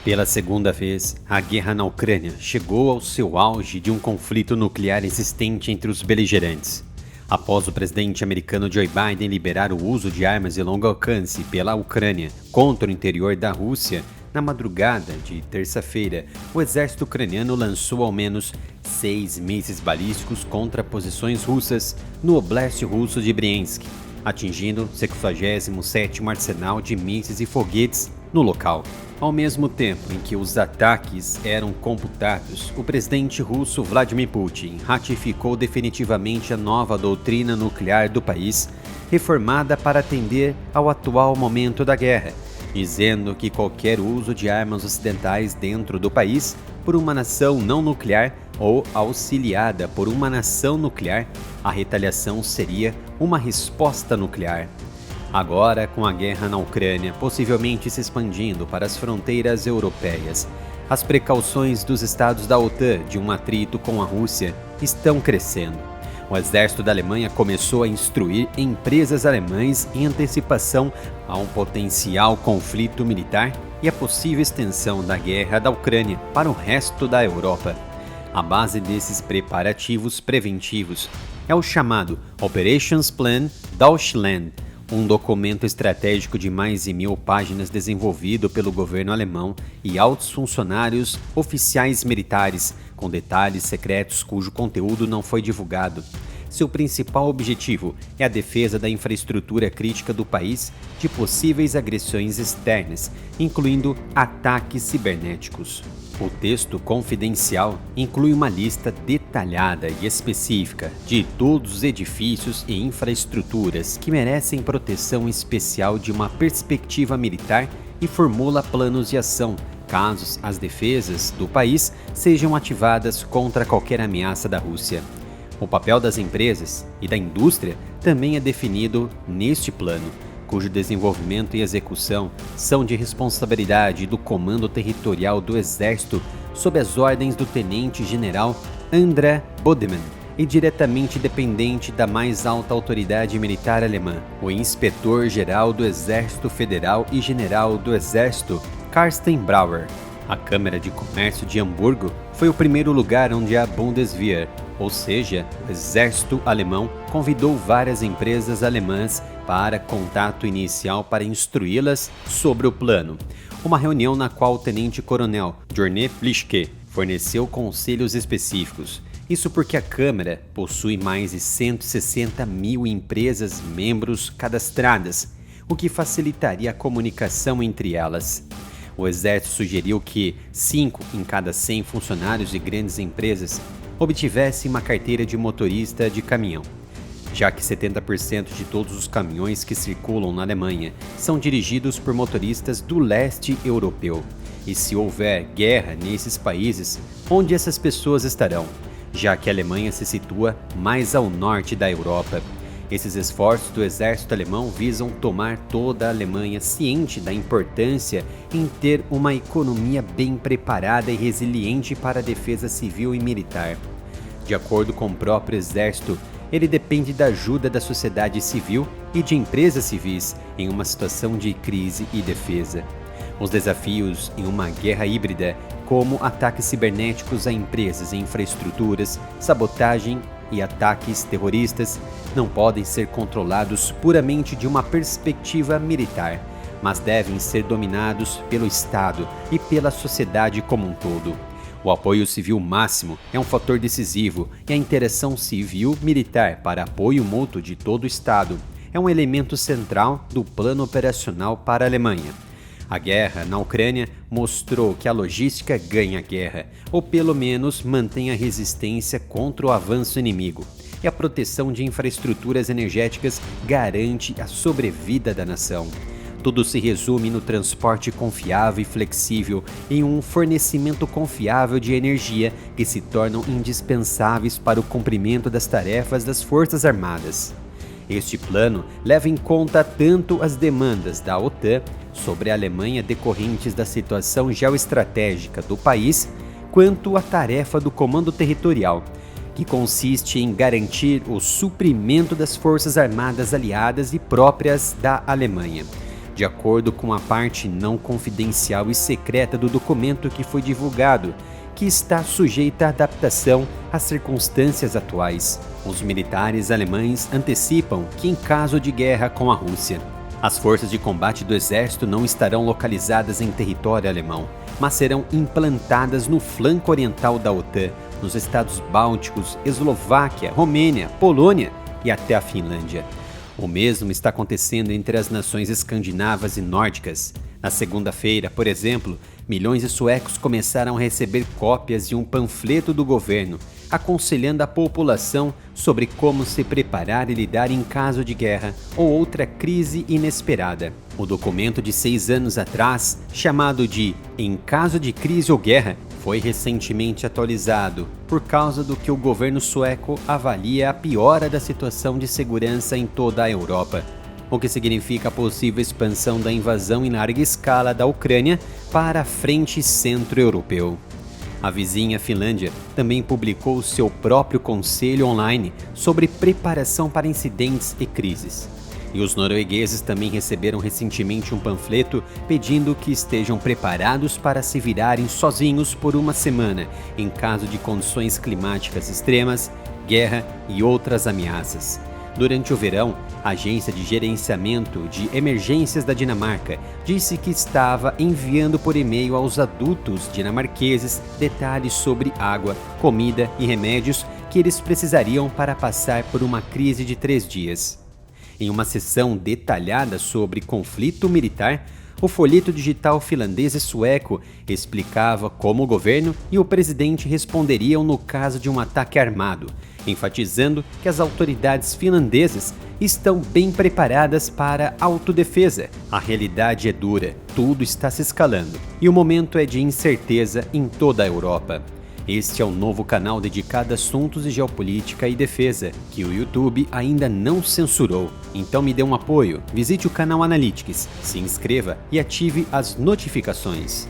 Pela segunda vez, a guerra na Ucrânia chegou ao seu auge de um conflito nuclear existente entre os beligerantes. Após o presidente americano Joe Biden liberar o uso de armas de longo alcance pela Ucrânia contra o interior da Rússia, na madrugada de terça-feira, o exército ucraniano lançou ao menos 6 mísseis balísticos contra posições russas no oblast russo de Briansk, atingindo o 67º arsenal de mísseis e foguetes no local. Ao mesmo tempo em que os ataques eram computados, o presidente russo Vladimir Putin ratificou definitivamente a nova doutrina nuclear do país, reformada para atender ao atual momento da guerra, dizendo que qualquer uso de armas ocidentais dentro do país por uma nação não nuclear ou auxiliada por uma nação nuclear, a retaliação seria uma resposta nuclear. Agora, com a guerra na Ucrânia possivelmente se expandindo para as fronteiras europeias, as precauções dos estados da OTAN de um atrito com a Rússia estão crescendo. O exército da Alemanha começou a instruir empresas alemãs em antecipação a um potencial conflito militar e a possível extensão da guerra da Ucrânia para o resto da Europa. A base desses preparativos preventivos é o chamado Operationsplan Deutschland, um documento estratégico de mais de 1000 páginas desenvolvido pelo governo alemão e altos funcionários oficiais militares, com detalhes secretos cujo conteúdo não foi divulgado. Seu principal objetivo é a defesa da infraestrutura crítica do país de possíveis agressões externas, incluindo ataques cibernéticos. O texto confidencial inclui uma lista detalhada e específica de todos os edifícios e infraestruturas que merecem proteção especial de uma perspectiva militar e formula planos de ação caso as defesas do país sejam ativadas contra qualquer ameaça da Rússia. O papel das empresas e da indústria também é definido neste plano, cujo desenvolvimento e execução são de responsabilidade do Comando Territorial do Exército sob as ordens do Tenente-General André Bodemann e diretamente dependente da mais alta autoridade militar alemã, o Inspetor-Geral do Exército Federal e General do Exército Carsten Brauer. A Câmara de Comércio de Hamburgo foi o primeiro lugar onde a Bundeswehr, ou seja, o exército alemão, convidou várias empresas alemãs para contato inicial para instruí-las sobre o plano. Uma reunião na qual o tenente-coronel Journey Plischke forneceu conselhos específicos. Isso porque a Câmara possui mais de 160 mil empresas membros cadastradas, o que facilitaria a comunicação entre elas. O Exército sugeriu que 5 em cada 100 funcionários de grandes empresas obtivessem uma carteira de motorista de caminhão, já que 70% de todos os caminhões que circulam na Alemanha são dirigidos por motoristas do leste europeu. E se houver guerra nesses países, onde essas pessoas estarão, já que a Alemanha se situa mais ao norte da Europa? Esses esforços do exército alemão visam tomar toda a Alemanha ciente da importância em ter uma economia bem preparada e resiliente para a defesa civil e militar. De acordo com o próprio exército, ele depende da ajuda da sociedade civil e de empresas civis em uma situação de crise e defesa. Os desafios em uma guerra híbrida, como ataques cibernéticos a empresas e infraestruturas, sabotagem e ataques terroristas, não podem ser controlados puramente de uma perspectiva militar, mas devem ser dominados pelo Estado e pela sociedade como um todo. O apoio civil máximo é um fator decisivo e a interação civil-militar para apoio mútuo de todo o Estado é um elemento central do plano operacional para a Alemanha. A guerra na Ucrânia mostrou que a logística ganha a guerra, ou pelo menos mantém a resistência contra o avanço inimigo, e a proteção de infraestruturas energéticas garante a sobrevida da nação. Tudo se resume no transporte confiável e flexível em um fornecimento confiável de energia que se tornam indispensáveis para o cumprimento das tarefas das Forças Armadas. Este plano leva em conta tanto as demandas da OTAN sobre a Alemanha decorrentes da situação geoestratégica do país, quanto a tarefa do Comando Territorial, que consiste em garantir o suprimento das forças armadas aliadas e próprias da Alemanha. De acordo com a parte não confidencial e secreta do documento que foi divulgado, que está sujeita à adaptação às circunstâncias atuais, os militares alemães antecipam que em caso de guerra com a Rússia, as forças de combate do exército não estarão localizadas em território alemão, mas serão implantadas no flanco oriental da OTAN, nos estados bálticos, Eslováquia, Romênia, Polônia e até a Finlândia. O mesmo está acontecendo entre as nações escandinavas e nórdicas. Na segunda-feira, por exemplo, milhões de suecos começaram a receber cópias de um panfleto do governo, aconselhando a população sobre como se preparar e lidar em caso de guerra ou outra crise inesperada. O documento de 6 anos atrás, chamado de Em Caso de Crise ou Guerra, foi recentemente atualizado por causa do que o governo sueco avalia a piora da situação de segurança em toda a Europa, o que significa a possível expansão da invasão em larga escala da Ucrânia para a frente centro-europeu. A vizinha Finlândia também publicou seu próprio conselho online sobre preparação para incidentes e crises. E os noruegueses também receberam recentemente um panfleto pedindo que estejam preparados para se virarem sozinhos por uma semana em caso de condições climáticas extremas, guerra e outras ameaças. Durante o verão, a Agência de Gerenciamento de Emergências da Dinamarca disse que estava enviando por e-mail aos adultos dinamarqueses detalhes sobre água, comida e remédios que eles precisariam para passar por uma crise de 3 dias. Em uma sessão detalhada sobre conflito militar, o folheto digital finlandês e sueco explicava como o governo e o presidente responderiam no caso de um ataque armado, enfatizando que as autoridades finlandesas estão bem preparadas para a autodefesa. A realidade é dura, tudo está se escalando e o momento é de incerteza em toda a Europa. Este é um novo canal dedicado a assuntos de geopolítica e defesa, que o YouTube ainda não censurou. Então me dê um apoio, visite o canal Analytics, se inscreva e ative as notificações.